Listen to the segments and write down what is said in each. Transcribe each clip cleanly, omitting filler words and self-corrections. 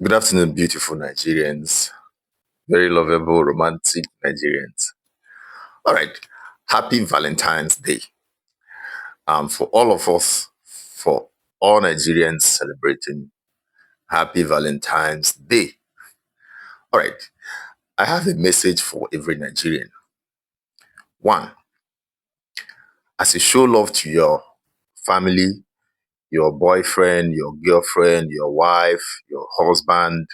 Good afternoon, beautiful Nigerians, very lovable, romantic Nigerians. All right, happy Valentine's Day. For all of us, for all Nigerians celebrating happy Valentine's Day. All right, I have a message for every Nigerian. One, as you show love to your family, your boyfriend, your girlfriend, your wife, your husband,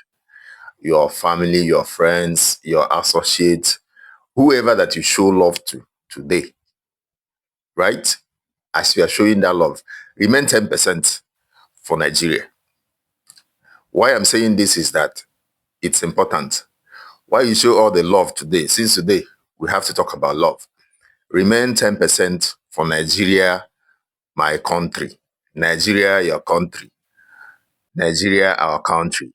your family, your friends, your associates, whoever that you show love to today, right? As you are showing that love, remain 10% for Nigeria. Why I'm saying this is that it's important. Why you show all the love today, since today we have to talk about love. Remain 10% for Nigeria, my country. Nigeria, your country. Nigeria, our country,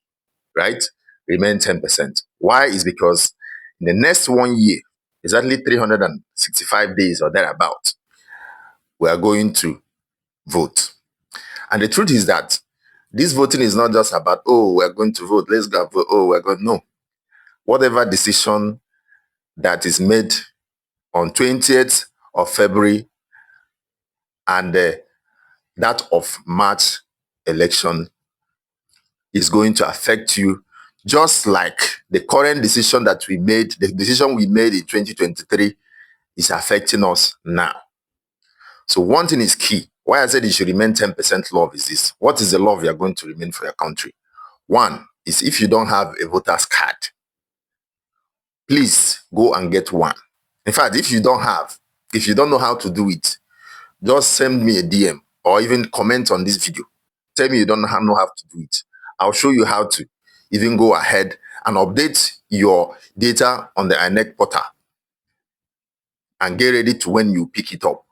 right? Remain 10%. Why? Is because in the next 1 year, exactly 365 days or thereabout, we are going to vote. And the truth is that this voting is not just about, oh, we're going to vote, let's go vote, oh, we're going, no. Whatever decision that is made on 20th of February and that of March election is going to affect you, just like the current decision that we made, the decision we made in 2023 is affecting us now. So one thing is key. Why I said you should remain 10% love is this. What is the love you are going to remain for your country? One is, if you don't have a voter's card, please go and get one. In fact, if you don't know how to do it, just send me a DM or even comment on this video. Tell me you don't know how to do it. I'll show you how to even go ahead and update your data on the INEC portal and get ready to when you pick it up.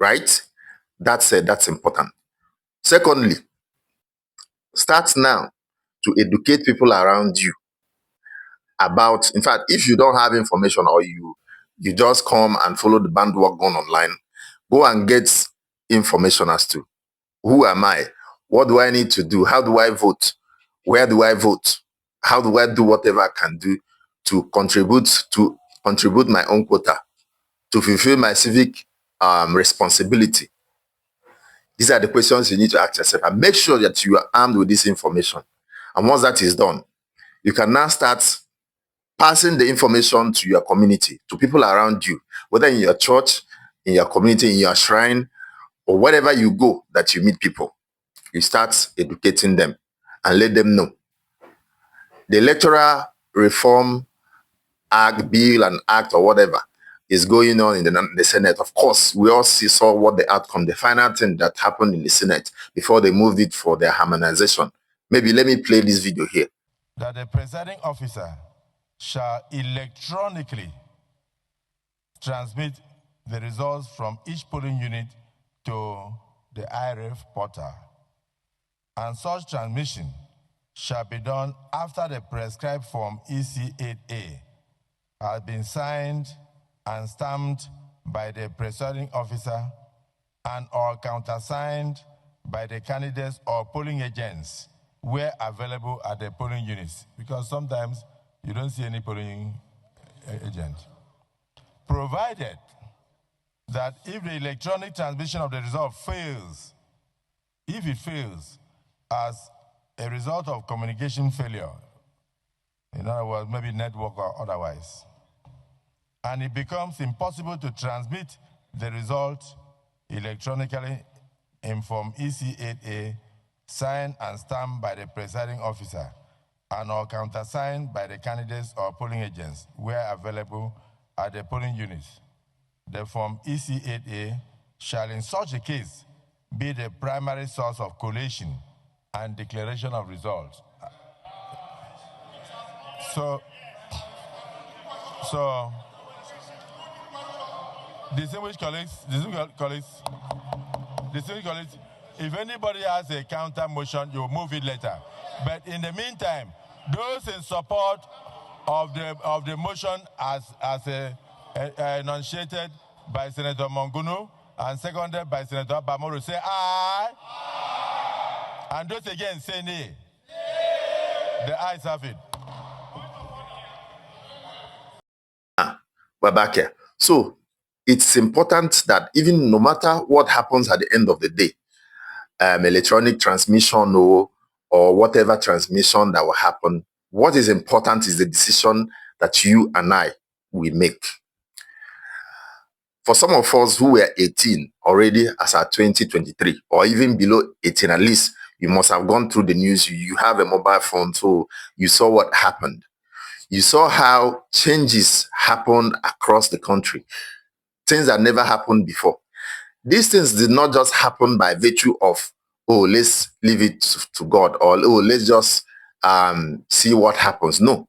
Right? That's important. Secondly, start now to educate people around you about, in fact, if you don't have information or you just come and follow the bandwagon online, go and get information as to who am I, what do I need to do, how do I vote, where do I vote, how do I do whatever I can do to contribute my own quota, to fulfill my civic responsibility. These are the questions you need to ask yourself, and make sure that you are armed with this information. And once that is done, you can now start passing the information to your community, to people around you, whether in your church, in your community, in your shrine, or wherever you go that you meet people. You start educating them and let them know. The Electoral Reform Act, Bill and Act or whatever is going on in the Senate. Of course, we all saw what the outcome, the final thing that happened in the Senate before they moved it for their harmonization. Maybe let me play this video here. That the presiding officer shall electronically transmit the results from each polling unit to the IRF portal. And such transmission shall be done after the prescribed form EC8A has been signed and stamped by the presiding officer and or countersigned by the candidates or polling agents where available at the polling units, because sometimes you don't see any polling agent. Provided that if the electronic transmission of the result fails, if it fails as a result of communication failure, in other words, maybe network or otherwise, and it becomes impossible to transmit the result electronically in Form EC8A, signed and stamped by the presiding officer and or countersigned by the candidates or polling agents where available at the polling units. The Form EC8A shall in such a case be the primary source of collation and declaration of results. So distinguished colleagues, if anybody has a counter motion, you move it later. But in the meantime, those in support of the motion as enunciated by Senator Mongunu and seconded by Senator Bamoro, say aye. And those against say nay. The ayes have it. We're back here. So it's important that even no matter what happens at the end of the day, electronic transmission or whatever transmission that will happen, what is important is the decision that you and I will make. For some of us who were 18 already as at 2023, or even below 18, at least you must have gone through the news. You have a mobile phone, so you saw what happened. You saw how changes happened across the country, things that never happened before. These things did not just happen by virtue of, oh, let's leave it to God, or oh, let's just see what happens. No,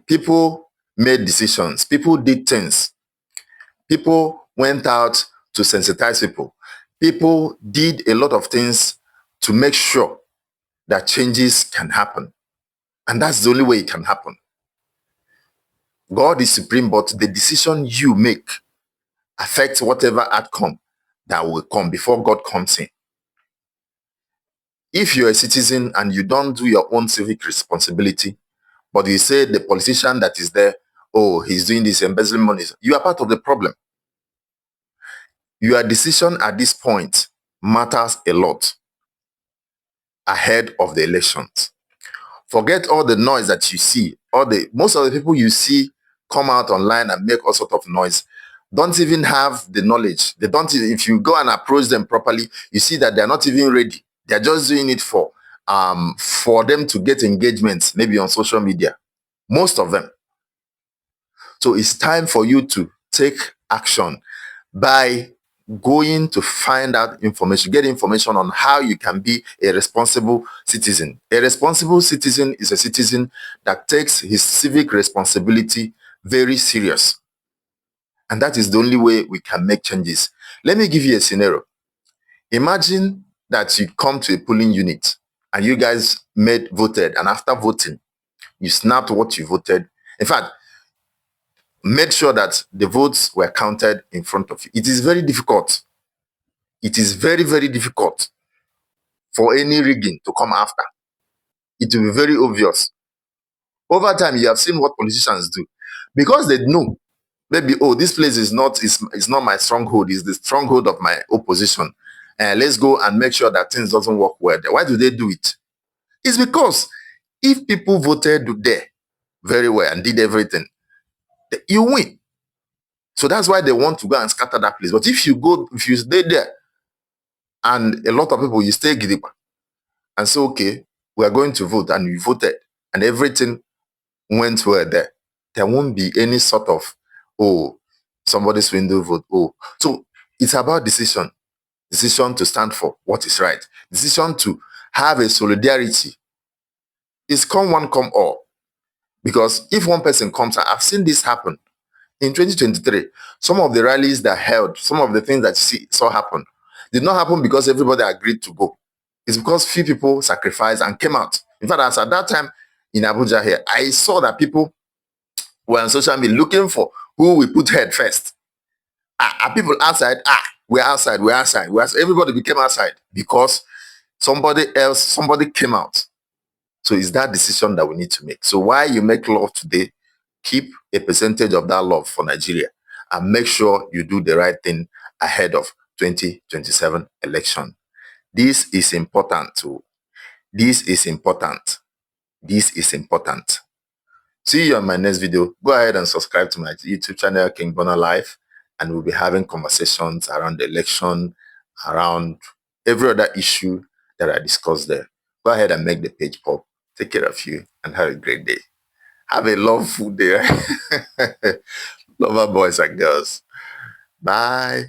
people made decisions, people did things, people went out to sensitize people, people did a lot of things to make sure that changes can happen. And that's the only way it can happen. God is supreme, but the decision you make affects whatever outcome that will come before God comes in. If you're a citizen and you don't do your own civic responsibility, but you say the politician that is there, oh, he's doing this, embezzling money, you are part of the problem. Your decision at this point matters a lot ahead of the elections. Forget all the noise that you see. Most of the people you see come out online and make all sort of noise don't even have the knowledge. They don't. If you go and approach them properly, you see that they're not even ready. They're just doing it for them to get engagements, maybe on social media. Most of them. So it's time for you to take action by going to find out information, get information on how you can be a responsible citizen. A responsible citizen is a citizen that takes his civic responsibility very serious. And that is the only way we can make changes. Let me give you a scenario. Imagine that you come to a polling unit and you guys voted, and after voting, you snapped what you voted. In fact, made sure that the votes were counted in front of you. It is very difficult. It is very, very difficult for any rigging to come after. It will be very obvious. Over time, you have seen what politicians do. Because they know, maybe, oh, this place is not my stronghold, it's the stronghold of my opposition. And let's go and make sure that things doesn't work well there. Why do they do it? It's because if people voted there very well and did everything, you win. So that's why they want to go and scatter that place. But if you stay there and a lot of people, you stay gidiba and say, okay, we are going to vote, and you voted and everything went well there won't be any sort of, oh, somebody's window vote. Oh, so it's about decision to stand for what is right, decision to have a solidarity. It's come one, come all. Because if one person comes, I've seen this happen in 2023. Some of the rallies that held, some of the things that you saw happen, did not happen because everybody agreed to go. It's because few people sacrificed and came out. In fact, as at that time in Abuja here, I saw that people were on social media looking for who we put head first. Are people outside? We're outside. Everybody became outside because somebody came out. So it's that decision that we need to make. So while you make love today, keep a percentage of that love for Nigeria and make sure you do the right thing ahead of 2027 election. This is important too. This is important. This is important. See you on my next video. Go ahead and subscribe to my YouTube channel, King Bona Live, and we'll be having conversations around the election, around every other issue that I discussed there. Go ahead and make the page pop. Take care of you and have a great day. Have a loveful day. Lover boys and girls. Bye.